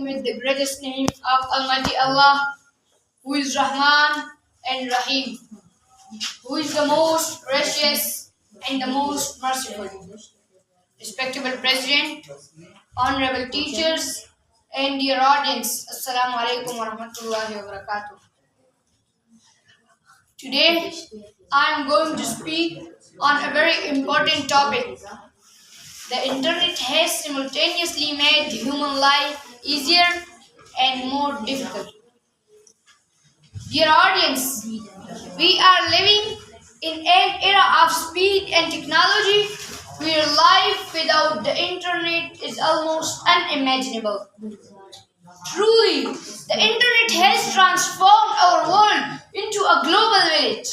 with the greatest name of Almighty Allah, who is Rahman and Rahim, who is the most gracious and the most merciful. Respectable President, honorable teachers, and dear audience, Assalamu alaikum wa rahmatullahi wa barakatuh. Today, I am going to speak on a very important topic. The internet has simultaneously made human life easier and more difficult. Dear audience, we are living in an era of speed and technology where life without the internet is almost unimaginable. Truly, the internet has transformed our world into a global village.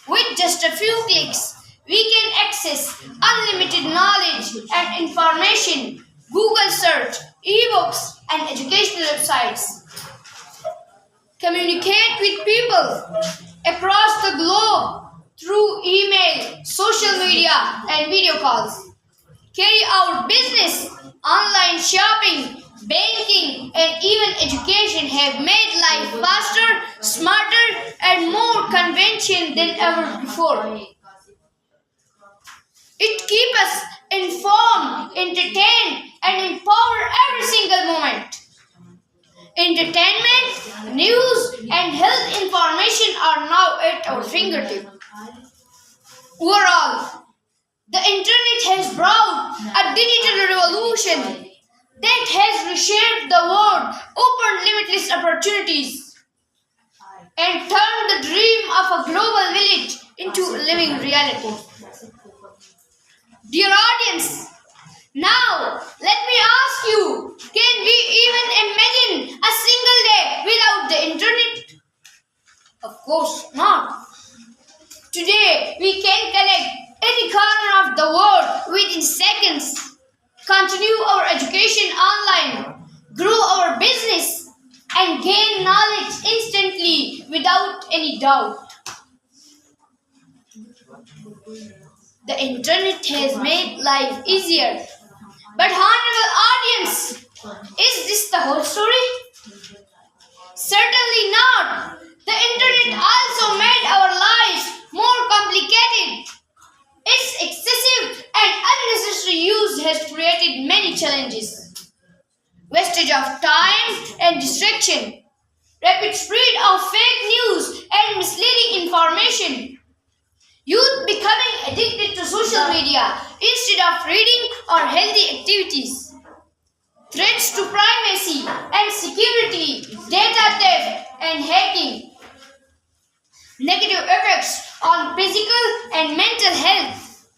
With just a few clicks, we can access unlimited knowledge and information, Google search, ebooks, and educational websites. Communicate with people across the globe through email, social media, and video calls. Carry out business, online shopping, banking, and even education have made life faster, smarter, and more convenient than ever before. It keeps us informed, entertained, and empowered every single moment. Entertainment, news, and health information are now at our fingertips. Overall, the internet has brought a digital revolution that has reshaped the world, opened limitless opportunities, and turned the dream of a global village into a living reality. Dear audience, now let me ask you, can we even imagine a single day without the internet? Of course not. Today, we can connect any corner of the world within seconds, continue our education online, grow our business, and gain knowledge instantly without any doubt. The internet has made life easier. But honorable audience, is this the whole story? Certainly not. The internet also made our lives more complicated. Its excessive and unnecessary use has created many challenges. Wastage of time and distraction, rapid spread of fake news and misleading information, youth becoming addicted to social media instead of reading or healthy activities, threats to privacy and security, data theft and hacking, negative effects on physical and mental health,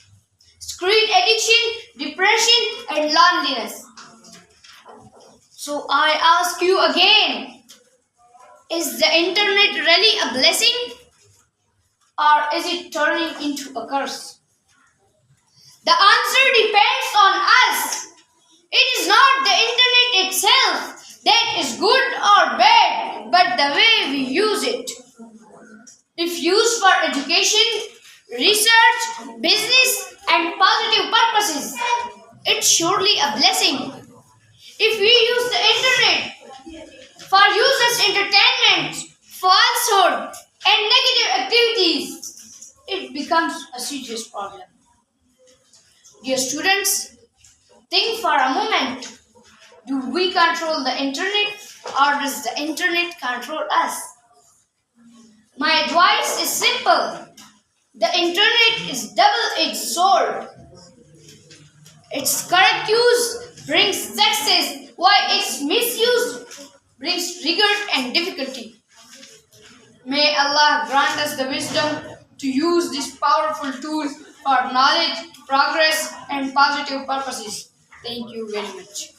screen addiction, depression, and loneliness. So I ask you again, is the internet really a blessing? Or is it turning into a curse? The answer depends on us. It is not the internet itself that is good or bad, but the way we use it. If used for education, research, business, and positive purposes, it's surely a blessing. If we use the internet for useless entertainment, falsehood, and negative activities, it becomes a serious problem. Dear students, think for a moment. Do we control the internet or does the internet control us? My advice is simple. The internet is double-edged sword. Its correct use brings success, while its misuse brings rigor and difficulty. May Allah grant us the wisdom to use this powerful tool for knowledge, progress, and positive purposes. Thank you very much.